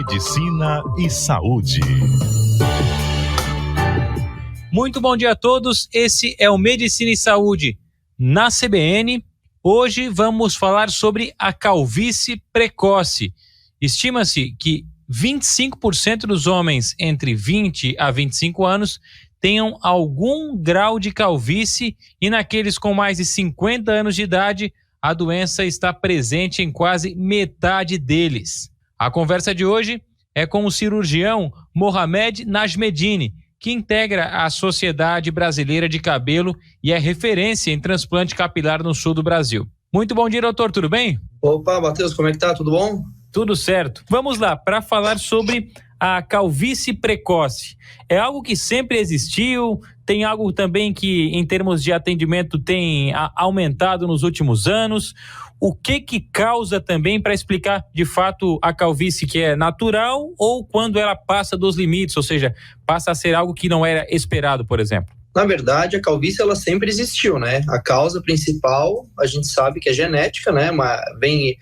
Medicina e Saúde. Muito bom dia a todos, esse é o Medicina e Saúde na CBN. Hoje vamos falar sobre a calvície precoce. Estima-se que 25% dos homens entre 20 a 25 anos tenham algum grau de calvície e naqueles com mais de 50 anos de idade, a doença está presente em quase metade deles. A conversa de hoje é com o cirurgião Mohamed Najmedine, que integra a Sociedade Brasileira de Cabelo e é referência em transplante capilar no sul do Brasil. Muito bom dia, doutor, tudo bem? Opa, Matheus, como é que tá? Tudo bom? Tudo certo. Vamos lá, para falar sobre a calvície precoce. É algo que sempre existiu? Tem algo também que, em termos de atendimento, tem aumentado nos últimos anos? O que causa também, para explicar de fato a calvície, que é natural ou quando ela passa dos limites, ou seja, passa a ser algo que não era esperado, por exemplo? Na verdade, a calvície ela sempre existiu, né? A causa principal, a gente sabe que é genética, né? Vem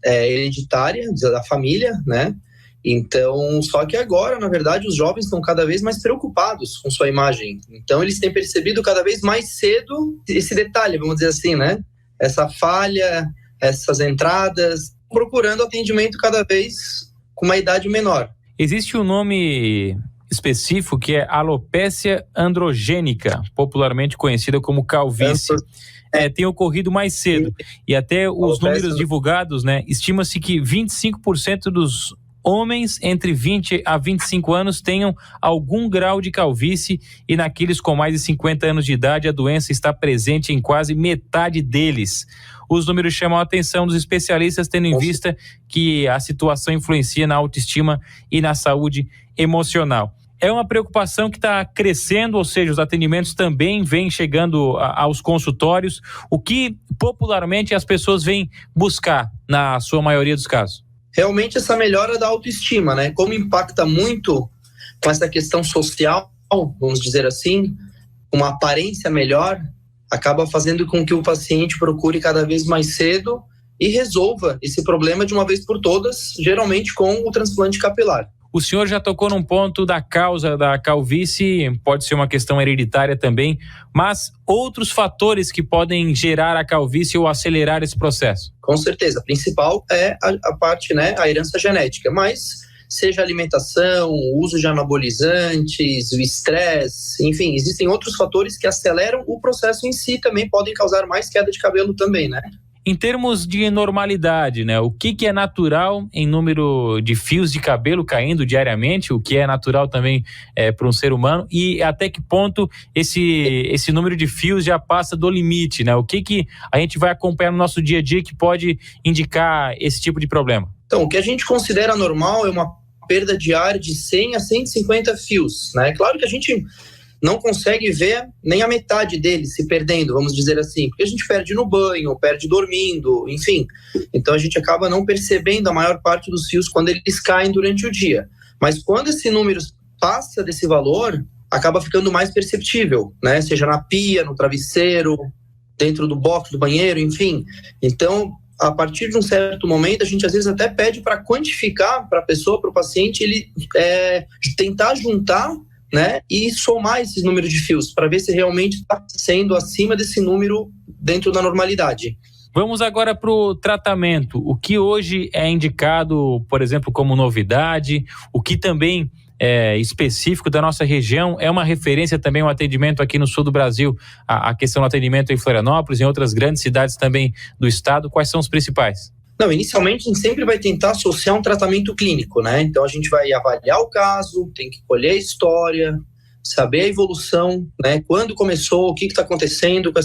hereditária da família, né? Então, só que agora, na verdade, os jovens estão cada vez mais preocupados com sua imagem. Então, eles têm percebido cada vez mais cedo esse detalhe, vamos dizer assim, né? Essa falha, essas entradas, procurando atendimento cada vez com uma idade menor. Existe um nome específico que é alopécia androgênica, popularmente conhecida como calvície. Tem ocorrido mais cedo. E até os números divulgados, né? Estima-se que 25% dos homens entre 20 a 25 anos tenham algum grau de calvície e naqueles com mais de 50 anos de idade a doença está presente em quase metade deles. Os números chamam a atenção dos especialistas, tendo em vista que a situação influencia na autoestima e na saúde emocional. É uma preocupação que está crescendo, ou seja, os atendimentos também vêm chegando aos consultórios. O que popularmente as pessoas vêm buscar na sua maioria dos casos? Realmente essa melhora da autoestima, né? Como impacta muito com essa questão social, vamos dizer assim, uma aparência melhor, acaba fazendo com que o paciente procure cada vez mais cedo e resolva esse problema de uma vez por todas, geralmente com o transplante capilar. O senhor já tocou num ponto da causa da calvície, pode ser uma questão hereditária também, mas outros fatores que podem gerar a calvície ou acelerar esse processo? Com certeza, a principal é a parte, né, a herança genética, mas seja a alimentação, o uso de anabolizantes, o estresse, enfim, existem outros fatores que aceleram o processo em si, também podem causar mais queda de cabelo também, né? Em termos de normalidade, né? O que é natural em número de fios de cabelo caindo diariamente, o que é natural também para um ser humano e até que ponto esse número de fios já passa do limite, né? O que a gente vai acompanhar no nosso dia a dia que pode indicar esse tipo de problema? Então, o que a gente considera normal é uma perda diária de 100 a 150 fios, né? Claro que a gente não consegue ver nem a metade deles se perdendo, vamos dizer assim, porque a gente perde no banho, perde dormindo, enfim. Então a gente acaba não percebendo a maior parte dos fios quando eles caem durante o dia. Mas quando esse número passa desse valor, acaba ficando mais perceptível, né? Seja na pia, no travesseiro, dentro do box do banheiro, enfim. Então, a partir de um certo momento, a gente às vezes até pede para quantificar para a pessoa, para o paciente, ele tentar juntar, né, e somar esses números de fios para ver se realmente está sendo acima desse número dentro da normalidade. Vamos agora para o tratamento. O que hoje é indicado, por exemplo, como novidade, o que também é específico da nossa região, é uma referência também o atendimento aqui no sul do Brasil, a questão do atendimento em Florianópolis, em outras grandes cidades também do estado. Quais são os principais? Não, inicialmente a gente sempre vai tentar associar um tratamento clínico, né? Então a gente vai avaliar o caso, tem que colher a história, saber a evolução, né? Quando começou, o que está acontecendo com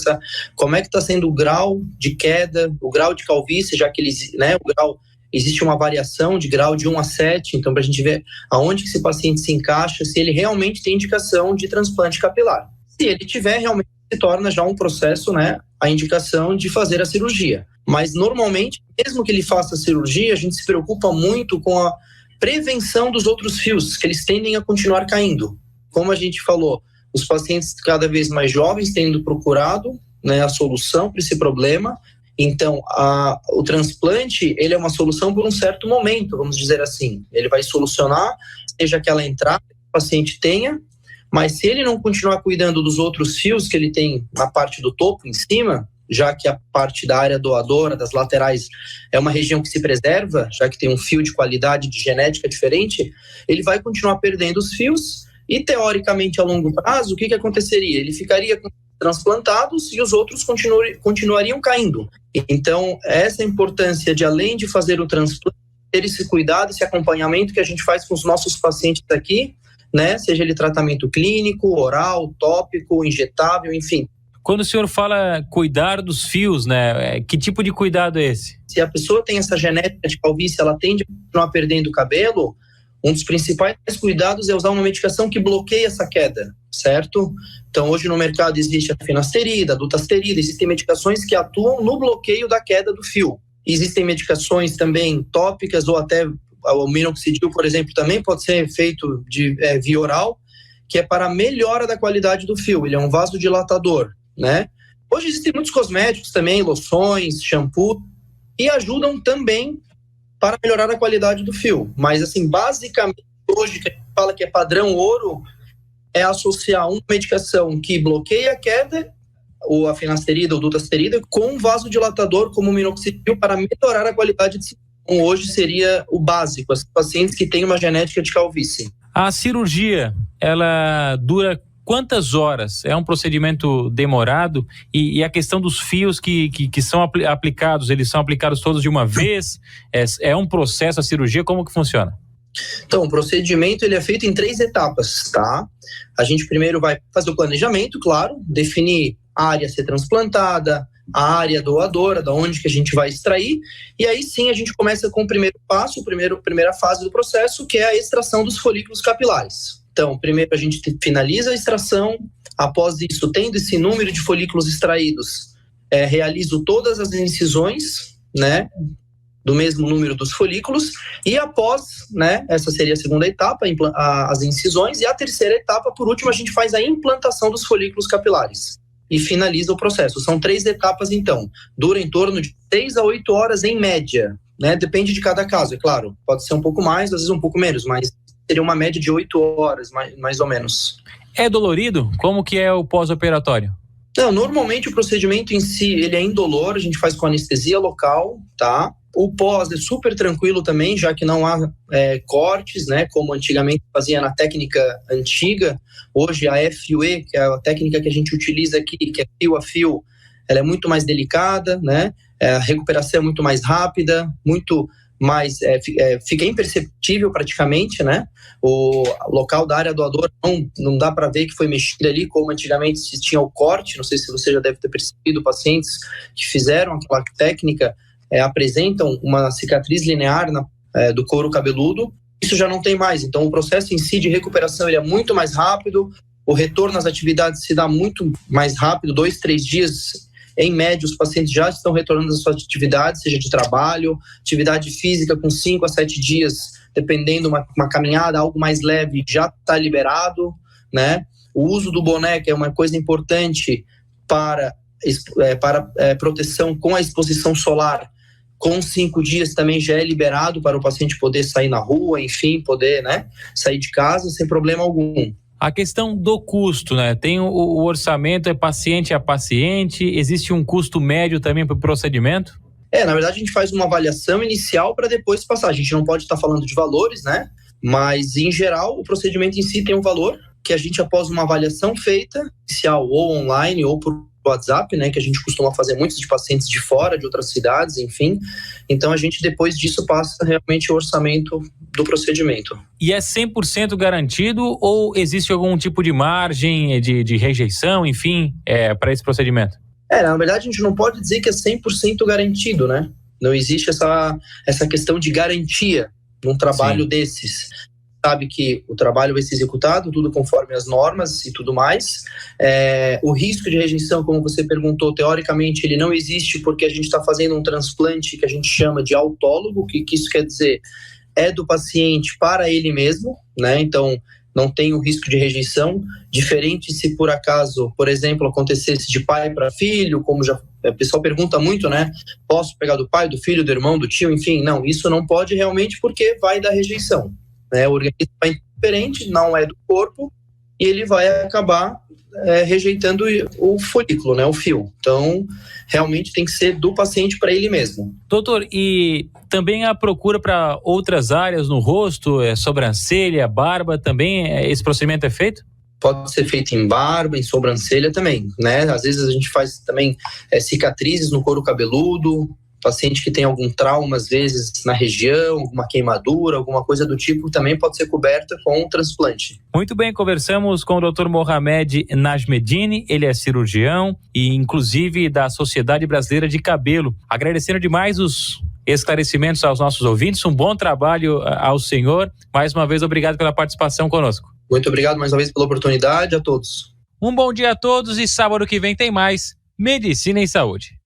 como é que está sendo o grau de queda, o grau de calvície, já que existe uma variação de grau de 1 a 7, então para a gente ver aonde que esse paciente se encaixa, se ele realmente tem indicação de transplante capilar. Se ele tiver, realmente se torna já um processo, né, a indicação de fazer a cirurgia. Mas, normalmente, mesmo que ele faça a cirurgia, a gente se preocupa muito com a prevenção dos outros fios, que eles tendem a continuar caindo. Como a gente falou, os pacientes cada vez mais jovens tendo procurado, né, a solução para esse problema, Então, o transplante, ele é uma solução por um certo momento, vamos dizer assim. Ele vai solucionar, seja aquela entrada que o paciente tenha, mas se ele não continuar cuidando dos outros fios que ele tem na parte do topo, em cima, já que a parte da área doadora, das laterais, é uma região que se preserva, já que tem um fio de qualidade, de genética diferente, ele vai continuar perdendo os fios e, teoricamente, a longo prazo, o que aconteceria? Ele ficaria com transplantados e os outros continuariam caindo. Então, essa é a importância de, além de fazer o transplante, ter esse cuidado, esse acompanhamento que a gente faz com os nossos pacientes aqui, né? Seja ele tratamento clínico, oral, tópico, injetável, enfim. Quando o senhor fala cuidar dos fios, né? Que tipo de cuidado é esse? Se a pessoa tem essa genética de calvície, ela tende a continuar perdendo cabelo, um dos principais cuidados é usar uma medicação que bloqueia essa queda, certo? Então, hoje no mercado existe a finasterida, a dutasterida, existem medicações que atuam no bloqueio da queda do fio. Existem medicações também tópicas ou até o minoxidil, por exemplo, também pode ser feito via oral, que é para a melhora da qualidade do fio. Ele é um vasodilatador, né? Hoje existem muitos cosméticos também, loções, shampoo, e ajudam também para melhorar a qualidade do fio. Mas, assim, basicamente, hoje, que a gente fala que é padrão ouro, é associar uma medicação que bloqueia a queda, ou a finasterida ou dutasterida, com um vasodilatador como o minoxidil para melhorar a qualidade de fio. Então, hoje seria o básico, as pacientes que têm uma genética de calvície. A cirurgia, ela dura quantas horas? É um procedimento demorado? E a questão dos fios que são aplicados, eles são aplicados todos de uma vez? É um processo a cirurgia? Como que funciona? Então, o procedimento ele é feito em 3 etapas, tá? A gente primeiro vai fazer o planejamento, claro, definir a área a ser transplantada, a área doadora, da onde que a gente vai extrair, e aí sim a gente começa com o primeiro passo, primeira fase do processo, que é a extração dos folículos capilares. Então, primeiro a gente finaliza a extração, após isso, tendo esse número de folículos extraídos, realizo todas as incisões, né, do mesmo número dos folículos, e após, né, essa seria a segunda etapa, as incisões, e a terceira etapa, por último, a gente faz a implantação dos folículos capilares e finaliza o processo. São 3 etapas, então. Dura em torno de 6 a 8 horas em média, né? Depende de cada caso, é claro. Pode ser um pouco mais, às vezes um pouco menos, mas seria uma média de 8 horas, mais ou menos. É dolorido? Como que é o pós-operatório? Não, normalmente o procedimento em si, ele é indolor, a gente faz com anestesia local, tá? O pós é super tranquilo também, já que não há cortes, né, como antigamente fazia na técnica antiga. Hoje a FUE, que é a técnica que a gente utiliza aqui, que é fio a fio, ela é muito mais delicada, né? A recuperação é muito mais rápida, muito mais, fica imperceptível praticamente, né? O local da área doadora não dá para ver que foi mexido ali, como antigamente se tinha o corte. Não sei se você já deve ter percebido, pacientes que fizeram aquela técnica apresentam uma cicatriz linear do couro cabeludo. Isso já não tem mais, então o processo em si de recuperação ele é muito mais rápido, o retorno às atividades se dá muito mais rápido, 2, 3 dias, em média, os pacientes já estão retornando às suas atividades, seja de trabalho, atividade física com 5 a 7 dias, dependendo, uma caminhada, algo mais leve, já está liberado, né? O uso do boné, que é uma coisa importante para proteção com a exposição solar, com 5 dias também já é liberado para o paciente poder sair na rua, enfim, poder, né, sair de casa sem problema algum. A questão do custo, né? Tem o orçamento, é paciente a paciente, existe um custo médio também para o procedimento? Na verdade a gente faz uma avaliação inicial para depois passar. A gente não pode estar falando de valores, né? Mas em geral o procedimento em si tem um valor que a gente, após uma avaliação feita, inicial ou online ou por WhatsApp, né, que a gente costuma fazer muitos de pacientes de fora, de outras cidades, enfim. Então a gente depois disso passa realmente o orçamento do procedimento. E é 100% garantido ou existe algum tipo de margem de rejeição, enfim, para esse procedimento? Na verdade a gente não pode dizer que é 100% garantido, né? Não existe essa questão de garantia num trabalho desses. Sabe que o trabalho vai ser executado, tudo conforme as normas e tudo mais. O risco de rejeição, como você perguntou, teoricamente ele não existe porque a gente está fazendo um transplante que a gente chama de autólogo, que isso quer dizer é do paciente para ele mesmo, né? Então, não tem o risco de rejeição, diferente se por acaso, por exemplo, acontecesse de pai para filho, como já o pessoal pergunta muito, né? Posso pegar do pai, do filho, do irmão, do tio, enfim, não, isso não pode realmente porque vai dar rejeição, né? O organismo é diferente, não é do corpo, e ele vai acabar rejeitando o folículo, né? O fio. Então, realmente tem que ser do paciente para ele mesmo. Doutor, e também a procura para outras áreas no rosto, sobrancelha, barba, também esse procedimento é feito? Pode ser feito em barba, em sobrancelha também, né? Às vezes a gente faz também cicatrizes no couro cabeludo, paciente que tem algum trauma, às vezes, na região, alguma queimadura, alguma coisa do tipo, também pode ser coberta com um transplante. Muito bem, conversamos com o Dr. Mohamed Najmedine, ele é cirurgião e, inclusive, da Sociedade Brasileira de Cabelo. Agradecendo demais os esclarecimentos aos nossos ouvintes, um bom trabalho ao senhor. Mais uma vez, obrigado pela participação conosco. Muito obrigado mais uma vez pela oportunidade, a todos. Um bom dia a todos e sábado que vem tem mais Medicina em Saúde.